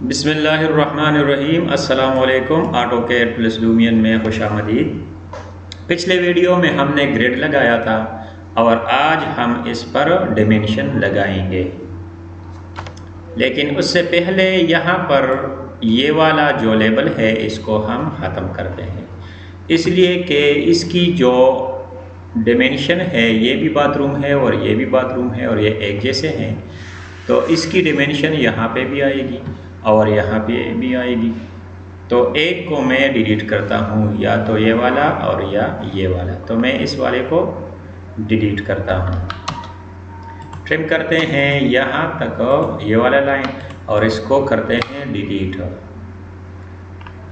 बिस्मिल्लाहिर्रहमानिर्रहीम। अस्सलाम वालेकुम। ऑटोकैड प्लस लूमियन में खुशामदीद। पिछले वीडियो में हमने ग्रिड लगाया था और आज हम इस पर डिमेंशन लगाएंगे, लेकिन उससे पहले यहाँ पर ये वाला जो लेबल है इसको हम ख़त्म करते हैं, इसलिए कि इसकी जो डिमेंशन है ये भी बाथरूम है और ये भी बाथरूम है और ये एक जैसे हैं, तो इसकी डिमेंशन यहाँ पे भी आएगी और यहाँ पे भी आएगी। तो एक को मैं डिलीट करता हूँ, या तो ये वाला और या ये वाला। तो मैं इस वाले को डिलीट करता हूँ। ट्रिम करते हैं यहाँ तक ये वाला लाइन और इसको करते हैं डिलीट।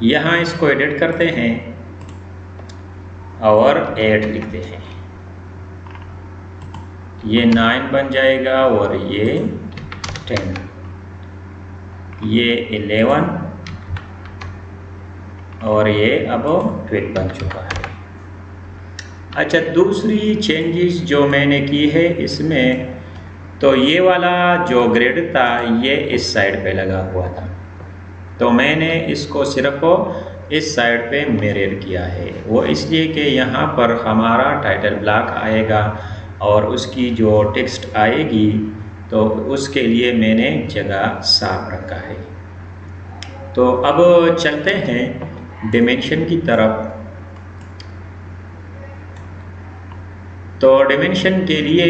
यहाँ इसको एडिट करते हैं और 8 लिखते हैं, ये 9 बन जाएगा और ये 10, ये 11 और ये अब 12 बन चुका है। अच्छा, दूसरी चेंजेस जो मैंने की है इसमें, तो ये वाला जो ग्रिड था ये इस साइड पे लगा हुआ था, तो मैंने इसको सिर्फ इस साइड पे मिरर किया है। वो इसलिए कि यहाँ पर हमारा टाइटल ब्लॉक आएगा और उसकी जो टेक्स्ट आएगी तो उसके लिए मैंने जगह साफ रखा है। तो अब चलते हैं डिमेंशन की तरफ। तो डिमेंशन के लिए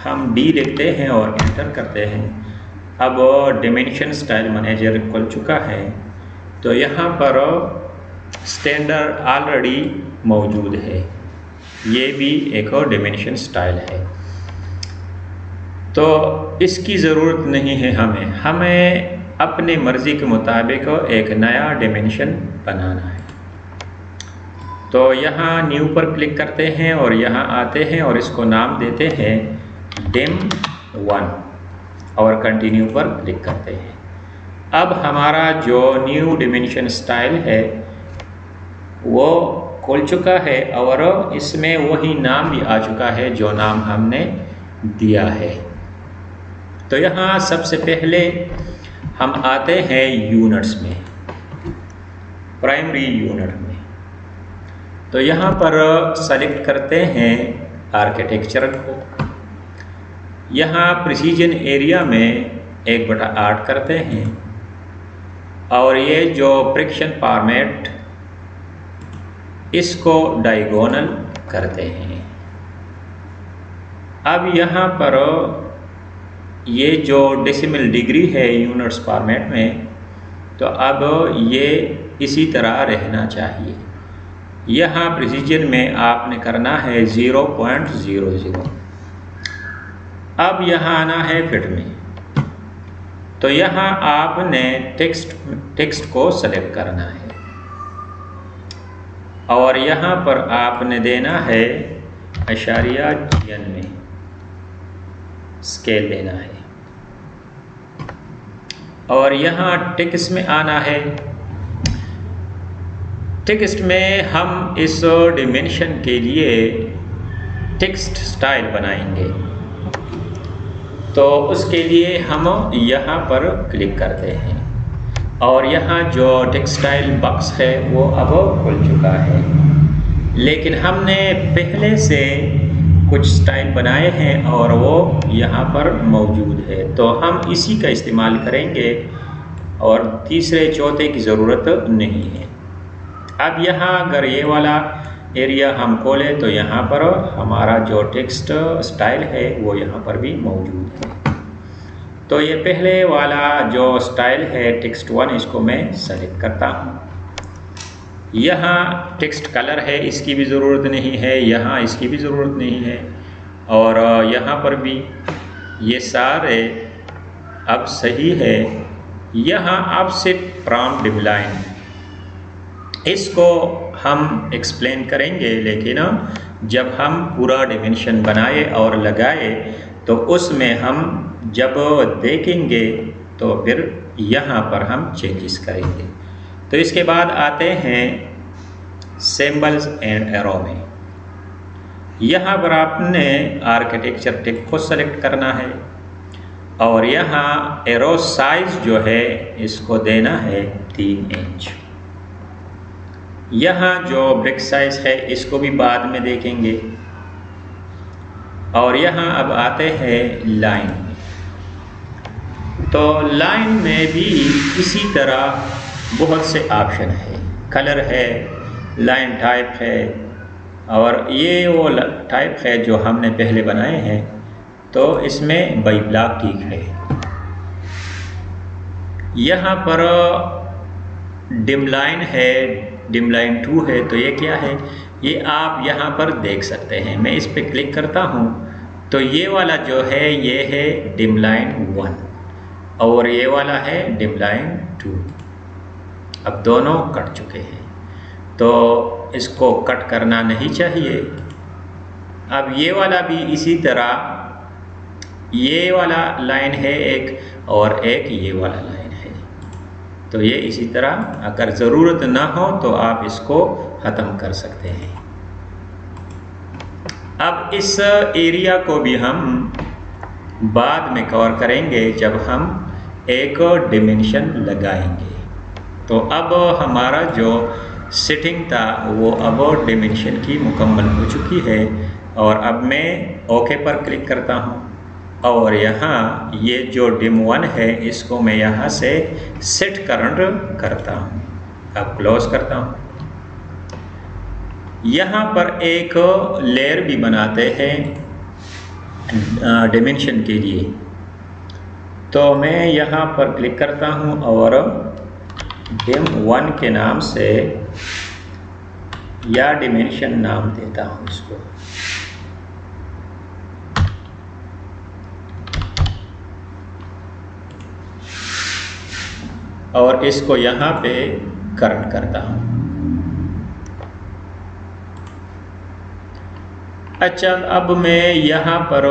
हम डी लिखते हैं और एंटर करते हैं। अब डिमेंशन स्टाइल मैनेजर खुल चुका है, तो यहाँ पर स्टैंडर्ड ऑलरेडी मौजूद है, ये भी एक और डिमेंशन स्टाइल है, तो इसकी ज़रूरत नहीं है। हमें अपने मर्ज़ी के मुताबिक एक नया डिमेंशन बनाना है। तो यहाँ न्यू पर क्लिक करते हैं और यहाँ आते हैं और इसको नाम देते हैं dim1 और कंटिन्यू पर क्लिक करते हैं। अब हमारा जो न्यू डिमेंशन स्टाइल है वो खुल चुका है और इसमें वही नाम भी आ चुका है जो नाम हमने दिया है। तो यहाँ सबसे पहले हम आते हैं यूनिट्स में, प्राइमरी यूनिट में। तो यहाँ पर सेलेक्ट करते हैं आर्किटेक्चर को। यहाँ प्रिसीजन एरिया में 1/8 करते हैं और ये जो फ्रिक्शन फॉर्मेट इसको डायगोनल करते हैं। अब यहाँ पर ये जो डेसिमल डिग्री है यूनिट्स फॉर्मेट में, तो अब ये इसी तरह रहना चाहिए। यहाँ प्रिसीजन में आपने करना है 0.00। अब यहाँ आना है फिट में, तो यहाँ आपने टेक्स्ट को सेलेक्ट करना है और यहाँ पर आपने देना है *GN में स्केल लेना है और यहाँ टेक्स्ट में आना है। टेक्स्ट में हम इस डिमेंशन के लिए टेक्स्ट स्टाइल बनाएंगे, तो उसके लिए हम यहाँ पर क्लिक करते हैं और यहाँ जो टेक्स्ट स्टाइल बॉक्स है वो अब खुल चुका है, लेकिन हमने पहले से कुछ स्टाइल बनाए हैं और वो यहाँ पर मौजूद है, तो हम इसी का इस्तेमाल करेंगे और तीसरे चौथे की ज़रूरत नहीं है। अब यहाँ अगर ये वाला एरिया हम खोलें तो यहाँ पर हमारा जो टेक्स्ट स्टाइल है वो यहाँ पर भी मौजूद है। तो ये पहले वाला जो स्टाइल है text1, इसको मैं सेलेक्ट करता हूँ। यहाँ टेक्स्ट कलर है, इसकी भी ज़रूरत नहीं है, यहाँ इसकी भी ज़रूरत नहीं है, और यहाँ पर भी ये सारे अब सही है। यहाँ अब सिर्फ प्रॉम्प्ट डिफलाइन, इसको हम एक्सप्लेन करेंगे, लेकिन जब हम पूरा डिमेंशन बनाए और लगाए तो उसमें हम जब देखेंगे तो फिर यहाँ पर हम चेंजेस करेंगे। तो इसके बाद आते हैं सिंबल्स एंड एरो में। यहाँ पर आपने आर्किटेक्चर टिक को सेलेक्ट करना है और यहाँ एरो साइज जो है इसको देना है 3 इंच। यहाँ जो ब्रिक साइज है इसको भी बाद में देखेंगे। और यहाँ अब आते हैं लाइन में। तो लाइन में भी इसी तरह बहुत से ऑप्शन है, कलर है, लाइन टाइप है, और ये वो टाइप है जो हमने पहले बनाए हैं। तो इसमें बाई ब्लॉक ठीक है। यहाँ पर डिम लाइन है, डिम लाइन 2 है। तो ये क्या है, ये आप यहाँ पर देख सकते हैं। मैं इस पर क्लिक करता हूँ तो ये वाला जो है ये है डिम लाइन 1 और ये वाला है डिम लाइन 2। अब दोनों कट चुके हैं तो इसको कट करना नहीं चाहिए। अब ये वाला भी इसी तरह, ये वाला लाइन है एक और एक ये वाला लाइन है। तो ये इसी तरह, अगर ज़रूरत ना हो तो आप इसको ख़त्म कर सकते हैं। अब इस एरिया को भी हम बाद में कवर करेंगे जब हम एक डिमेंशन लगाएंगे। तो अब हमारा जो सेटिंग था वो अब डिमेंशन की मुकम्मल हो चुकी है। और अब मैं ओके पर क्लिक करता हूँ और यहाँ ये जो डिम 1 है इसको मैं यहाँ से सेट करंट करता हूँ। अब क्लोज करता हूँ। यहाँ पर एक लेयर भी बनाते हैं डिमेंशन के लिए। तो मैं यहाँ पर क्लिक करता हूँ और डिम 1 के नाम से या डिमेंशन नाम देता हूँ इसको। और इसको यहाँ पे करंट करता हूँ। अच्छा, अब मैं यहाँ पर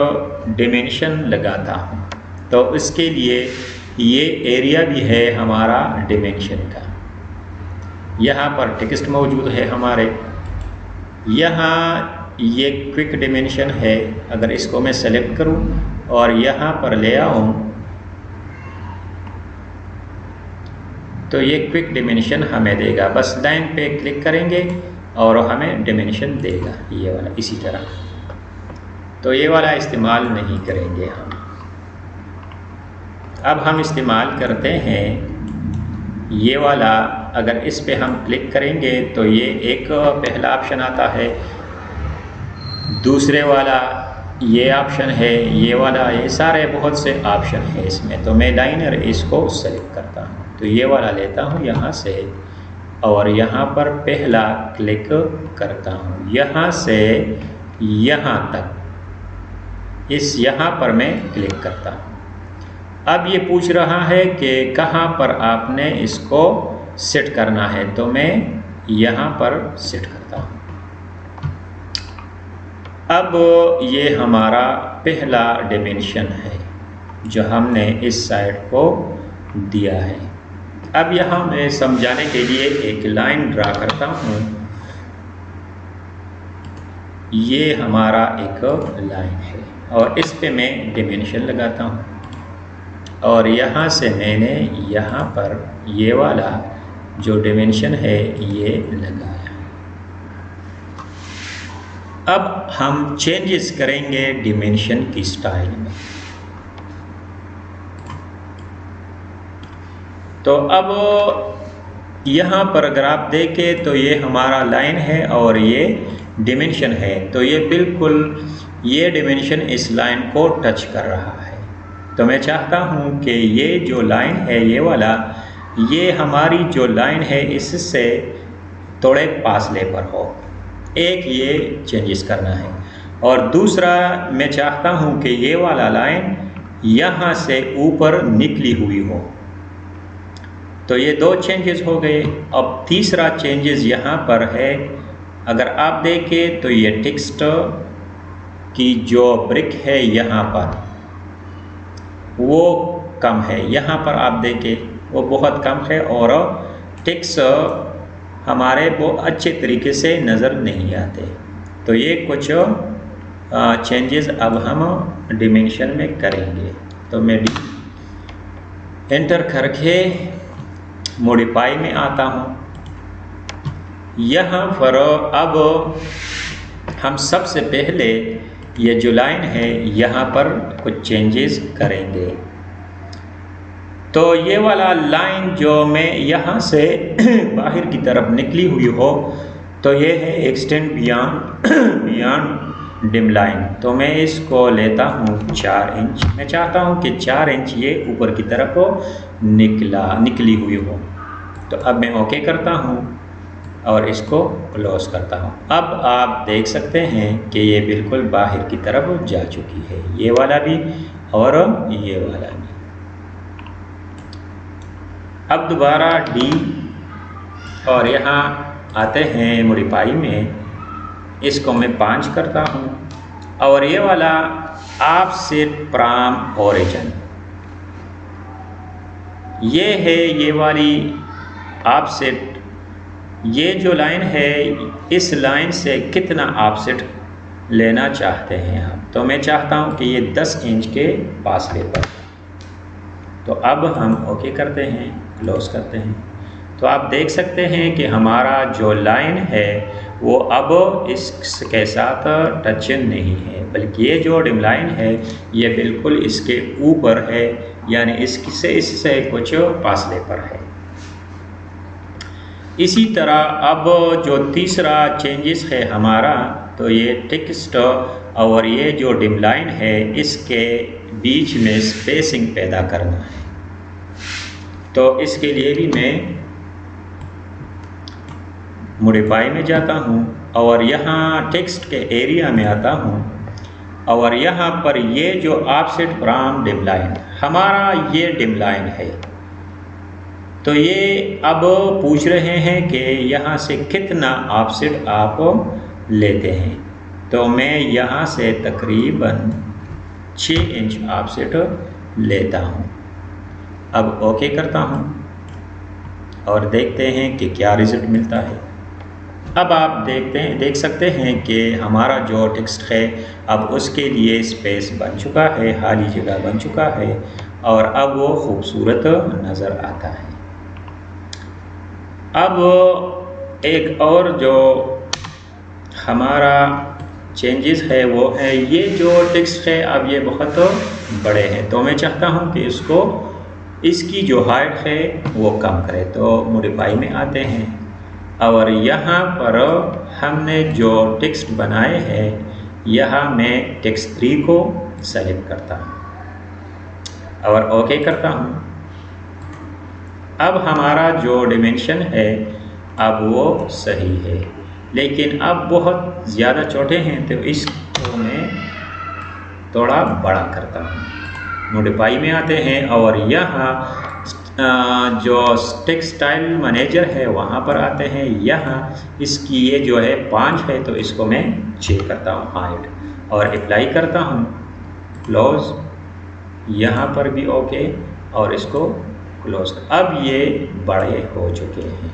डिमेंशन लगाता हूँ। तो इसके लिए ये एरिया भी है हमारा डिमेंशन का। यहाँ पर टेक्स्ट मौजूद है हमारे। यहाँ ये क्विक डिमेंशन है। अगर इसको मैं सेलेक्ट करूँ और यहाँ पर ले आऊँ तो ये क्विक डिमेंशन हमें देगा। बस लाइन पे क्लिक करेंगे और हमें डिमेंशन देगा ये वाला इसी तरह। तो ये वाला इस्तेमाल नहीं करेंगे हम। अब हम इस्तेमाल करते हैं ये वाला। अगर इस पे हम क्लिक करेंगे तो ये एक पहला ऑप्शन आता है, दूसरे वाला ये ऑप्शन है, ये वाला, ये सारे बहुत से ऑप्शन है इसमें। तो मैं लाइनर इसको सेलेक्ट करता हूँ। तो ये वाला लेता हूँ यहाँ से और यहाँ पर पहला क्लिक करता हूँ। यहाँ से यहाँ तक इस यहाँ पर मैं क्लिक करता हूँ। अब ये पूछ रहा है कि कहाँ पर आपने इसको सेट करना है। तो मैं यहाँ पर सेट करता हूँ। अब ये हमारा पहला डिमेंशन है जो हमने इस साइड को दिया है। अब यहाँ मैं समझाने के लिए एक लाइन ड्रा करता हूँ। ये हमारा एक लाइन है और इस पे मैं डिमेंशन लगाता हूँ और यहाँ से मैंने यहाँ पर ये वाला जो डिमेंशन है ये लगाया। अब हम चेंजेस करेंगे डिमेंशन की स्टाइल में। तो अब यहाँ पर अगर आप देखें तो ये हमारा लाइन है और ये डिमेंशन है। तो ये बिल्कुल ये डिमेंशन इस लाइन को टच कर रहा है। तो मैं चाहता हूँ कि ये जो लाइन है ये वाला, ये हमारी जो लाइन है इससे थोड़े फासले पर हो। एक ये चेंजेस करना है और दूसरा मैं चाहता हूँ कि ये वाला लाइन यहाँ से ऊपर निकली हुई हो। तो ये दो चेंजेस हो गए। अब तीसरा चेंजेस यहाँ पर है। अगर आप देखें तो ये टेक्स्ट की जो ब्रिक है यहाँ पर वो कम है। यहाँ पर आप देखें वो बहुत कम है और टेक्स्ट हमारे वो अच्छे तरीके से नज़र नहीं आते। तो ये कुछ चेंजेस अब हम डिमेंशन में करेंगे। तो मैं डी एंटर करके मॉडिफाई में आता हूँ। यहाँ पर अब हम सबसे पहले ये जो लाइन है यहाँ पर कुछ चेंजेस करेंगे। तो ये वाला लाइन जो मैं यहाँ से बाहर की तरफ निकली हुई हो, तो ये है एक्सटेंड बियॉन्ड डिम लाइन। तो मैं इसको लेता हूँ 4 इंच। मैं चाहता हूँ कि 4 इंच ये ऊपर की तरफ निकली हुई हो। तो अब मैं ओके करता हूँ और इसको क्लोज करता हूँ। अब आप देख सकते हैं कि ये बिल्कुल बाहर की तरफ जा चुकी है, ये वाला भी और ये वाला भी। अब दोबारा डी और यहाँ आते हैं मॉडिफाई में, इसको मैं 5 करता हूँ और ये वाला ऑफसेट फ्रॉम ओरिजिन, ये है ये वाली ऑफसेट। ये जो लाइन है इस लाइन से कितना ऑफसेट लेना चाहते हैं आप। तो मैं चाहता हूँ कि ये 10 इंच के फासले पर। तो अब हम ओके करते हैं, क्लोज करते हैं। तो आप देख सकते हैं कि हमारा जो लाइन है वो अब इसके साथ टच नहीं है, बल्कि ये जो डिम लाइन है ये बिल्कुल इसके ऊपर है, यानी इससे कुछ फासले पर है। इसी तरह अब जो तीसरा चेंजेस है हमारा, तो ये टेक्स्ट और ये जो डिम लाइन है इसके बीच में स्पेसिंग पैदा करना है। तो इसके लिए भी मैं मॉडिफाई में जाता हूँ और यहाँ टेक्स्ट के एरिया में आता हूँ और यहाँ पर ये जो ऑफसेट फ्रॉम डिम लाइन, हमारा ये डिम लाइन है। तो ये अब पूछ रहे हैं कि यहाँ से कितना ऑफसेट आप लेते हैं। तो मैं यहाँ से तकरीबन 6 इंच ऑफसेट लेता हूँ। अब ओके करता हूँ और देखते हैं कि क्या रिजल्ट मिलता है। अब आप देख सकते हैं कि हमारा जो टेक्स्ट है अब उसके लिए स्पेस बन चुका है, खाली जगह बन चुका है और अब वो खूबसूरत नज़र आता है। अब एक और जो हमारा चेंजेस है वो है ये जो टेक्स्ट है अब ये बहुत बड़े हैं। तो मैं चाहता हूँ कि इसकी जो हाइट है वो कम करें। तो मॉडिफाई में आते हैं और यहाँ पर हमने जो टेक्स्ट बनाए हैं यहाँ मैं टेक्स्ट 3 को सेलेक्ट करता हूँ और ओके करता हूँ। अब हमारा जो डिमेंशन है अब वो सही है, लेकिन अब बहुत ज़्यादा छोटे हैं तो इसको मैं थोड़ा बड़ा करता हूँ। मॉडिफाई में आते हैं और यहाँ जो टेक्सटाइल मैनेजर है वहाँ पर आते हैं। यहाँ इसकी ये जो है 5 है तो इसको मैं 6 करता हूँ हाइट और अप्लाई करता हूँ, क्लोज। यहाँ पर भी ओके और इसको क्लोज। अब ये बड़े हो चुके हैं।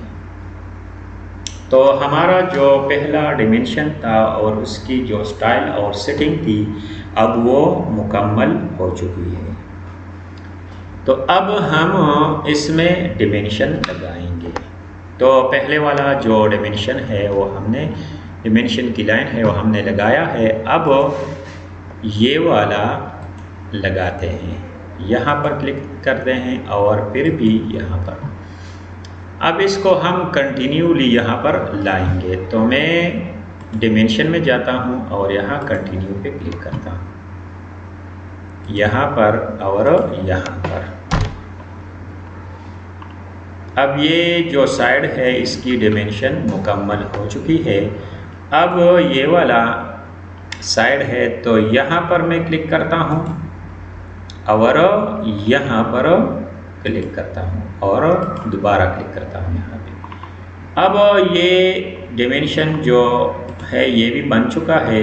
तो हमारा जो पहला डिमेंशन था और उसकी जो स्टाइल और सेटिंग थी अब वो मुकम्मल हो चुकी है। तो अब हम इसमें डिमेंशन लगाएंगे। तो पहले वाला जो डिमेंशन है वो हमने डिमेंशन की लाइन है वो हमने लगाया है। अब ये वाला लगाते हैं, यहाँ पर क्लिक करते हैं और फिर भी यहाँ पर। अब इसको हम कंटिन्यूली यहाँ पर लाएंगे। तो मैं डिमेंशन में जाता हूँ और यहाँ कंटिन्यू पे क्लिक करता हूँ, यहाँ पर और यहाँ पर। अब ये जो साइड है इसकी डिमेंशन मुकम्मल हो चुकी है। अब ये वाला साइड है तो यहाँ पर मैं क्लिक करता हूँ और यहाँ पर क्लिक करता हूँ और दोबारा क्लिक करता हूँ यहाँ पे। अब ये डिमेंशन जो है ये भी बन चुका है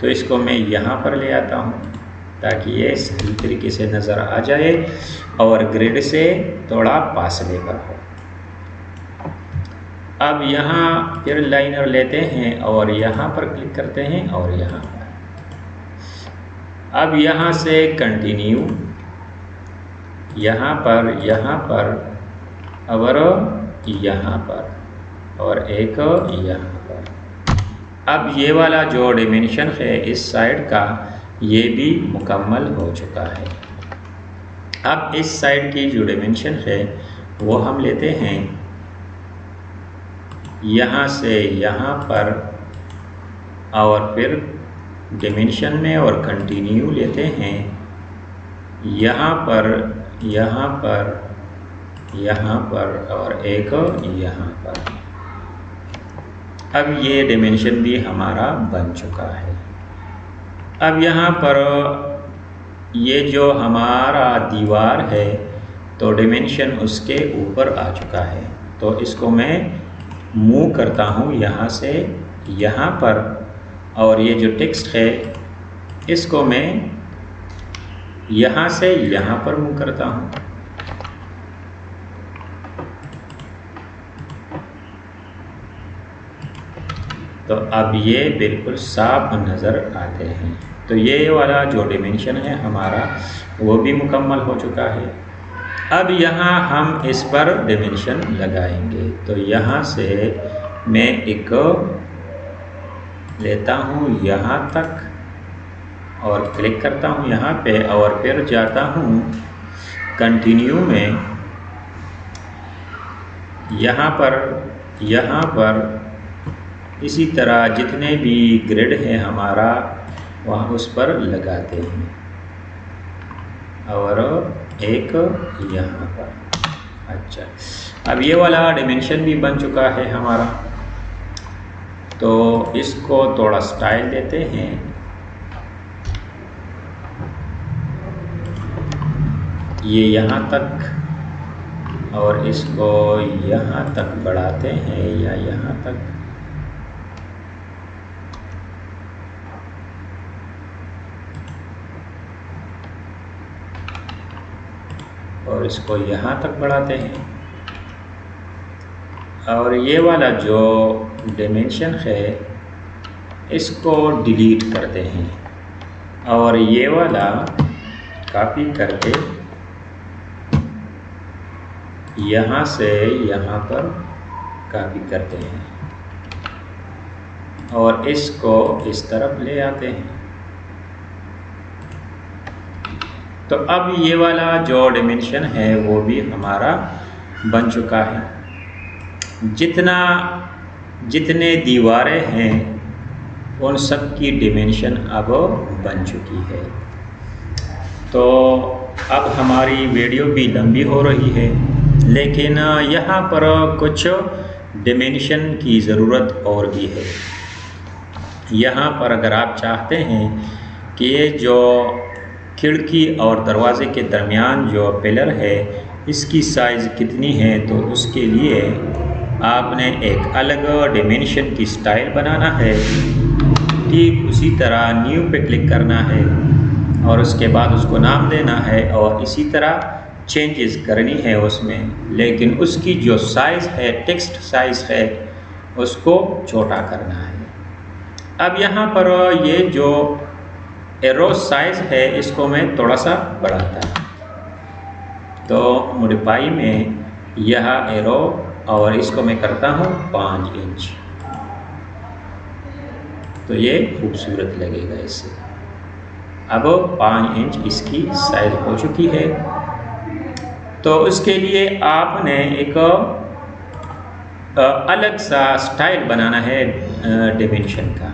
तो इसको मैं यहाँ पर ले आता हूँ ताकि ये सही तरीके से नज़र आ जाए और ग्रिड से थोड़ा फासले पर हो। अब यहाँ फिर लाइनर लेते हैं और यहाँ पर क्लिक करते हैं और यहाँ पर। अब यहाँ से कंटिन्यू यहाँ पर, यहाँ पर और यहाँ पर और एक यहाँ पर। अब ये वाला जो डिमेंशन है इस साइड का, ये भी मुकम्मल हो चुका है। अब इस साइड की जो डिमेंशन है वो हम लेते हैं यहाँ से यहाँ पर और फिर डिमेंशन में और कंटिन्यू लेते हैं यहाँ पर, यहाँ पर, यहाँ पर और एक यहाँ पर। अब ये डिमेंशन भी हमारा बन चुका है। अब यहाँ पर ये जो हमारा दीवार है तो डिमेंशन उसके ऊपर आ चुका है, तो इसको मैं मूव करता हूँ यहाँ से यहाँ पर, और ये जो टेक्स्ट है इसको मैं यहाँ से यहाँ पर मूव करता हूँ। तो अब ये बिल्कुल साफ नज़र आते हैं। तो ये वाला जो डिमेंशन है हमारा वो भी मुकम्मल हो चुका है। अब यहाँ हम इस पर डिमेंशन लगाएंगे। तो यहाँ से मैं एक लेता हूँ यहाँ तक और क्लिक करता हूँ यहाँ पे और फिर जाता हूँ कंटिन्यू में, यहाँ पर इसी तरह जितने भी ग्रिड है हमारा वहाँ उस पर लगाते हैं और एक यहाँ पर। अच्छा, अब ये वाला डिमेंशन भी बन चुका है हमारा, तो इसको थोड़ा स्टाइल देते हैं। ये यहाँ तक और इसको यहाँ तक बढ़ाते हैं या यहाँ तक, और इसको यहाँ तक बढ़ाते हैं। और ये वाला जो डिमेंशन है इसको डिलीट करते हैं और ये वाला कॉपी करके यहाँ से यहाँ पर कॉपी करते हैं और इसको इस तरफ ले आते हैं। तो अब ये वाला जो डिमेंशन है वो भी हमारा बन चुका है। जितने दीवारें हैं उन सब की डिमेंशन अब बन चुकी है। तो अब हमारी वीडियो भी लंबी हो रही है, लेकिन यहाँ पर कुछ डिमेंशन की ज़रूरत और भी है। यहाँ पर अगर आप चाहते हैं कि ये जो खिड़की और दरवाज़े के दरमियान जो पिलर है इसकी साइज़ कितनी है, तो उसके लिए आपने एक अलग डिमेंशन की स्टाइल बनाना है। ठीक उसी तरह न्यू पे क्लिक करना है और उसके बाद उसको नाम देना है और इसी तरह चेंजेस करनी है उसमें, लेकिन उसकी जो साइज़ है, टेक्स्ट साइज़ है, उसको छोटा करना है। अब यहाँ पर ये जो एरो साइज़ है इसको मैं थोड़ा सा बढ़ाता हूँ। तो मॉडिफाई में यह एरो और इसको मैं करता हूँ 5 इंच, तो ये खूबसूरत लगेगा इससे। अब 5 इंच इसकी साइज हो चुकी है। तो उसके लिए आपने एक अलग सा स्टाइल बनाना है डिमेंशन का।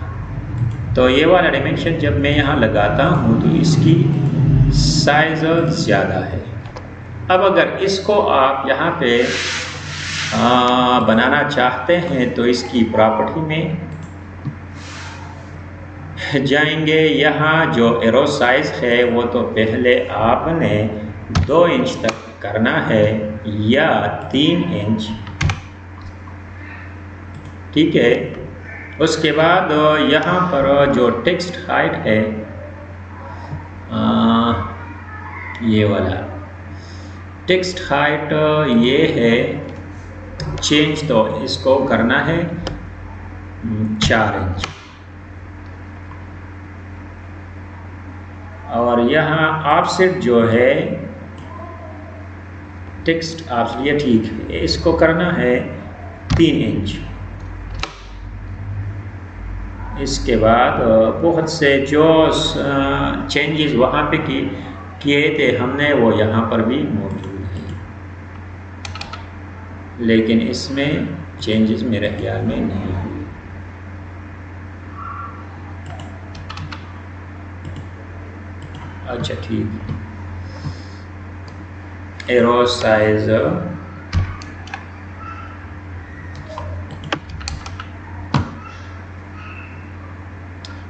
तो ये वाला डिमेंशन जब मैं यहाँ लगाता हूँ तो इसकी साइज़ ज़्यादा है। अब अगर इसको आप यहाँ पे बनाना चाहते हैं तो इसकी प्रॉपर्टी में जाएंगे। यहाँ जो एरो साइज़ है वो तो पहले आपने 2 इंच तक करना है या 3 इंच, ठीक है। उसके बाद यहाँ पर जो टेक्स्ट हाइट है ये वाला टेक्स्ट हाइट ये है चेंज, तो इसको करना है 4 इंच। और यहाँ ऑफसेट जो है टेक्स्ट आप ये ठीक है, इसको करना है 3 इंच। इसके बाद बहुत से जो चेंजेस वहाँ पे किए थे हमने, वो यहाँ पर भी मौजूद हैं, लेकिन इसमें चेंजेस मेरे ख्याल में नहीं हुए। अच्छा ठीक, एरो साइज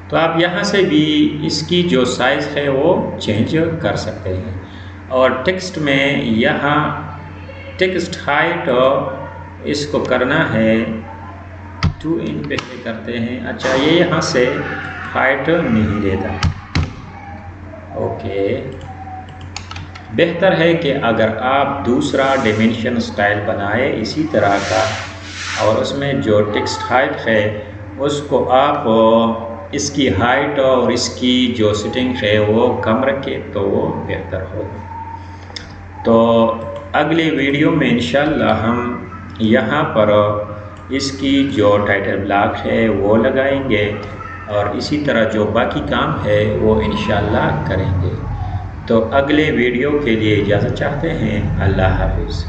तो आप यहाँ से भी इसकी जो साइज़ है वो चेंज कर सकते हैं। और टेक्स्ट में यहाँ टेक्स्ट हाइट इसको करना है 2 इंच पहले करते हैं। अच्छा, ये यहाँ से हाइट नहीं देता। ओके, बेहतर है कि अगर आप दूसरा डायमेंशन स्टाइल बनाए इसी तरह का, और उसमें जो टेक्स्ट हाइट है उसको आप इसकी हाइट और इसकी जो सेटिंग है वो कम रखें तो वो बेहतर होगा। तो अगले वीडियो में इंशाल्लाह हम यहाँ पर इसकी जो टाइटल ब्लॉक है वो लगाएंगे, और इसी तरह जो बाकी काम है वो इंशाल्लाह करेंगे। तो अगले वीडियो के लिए इजाज़त चाहते हैं। अल्लाह हाफिज़।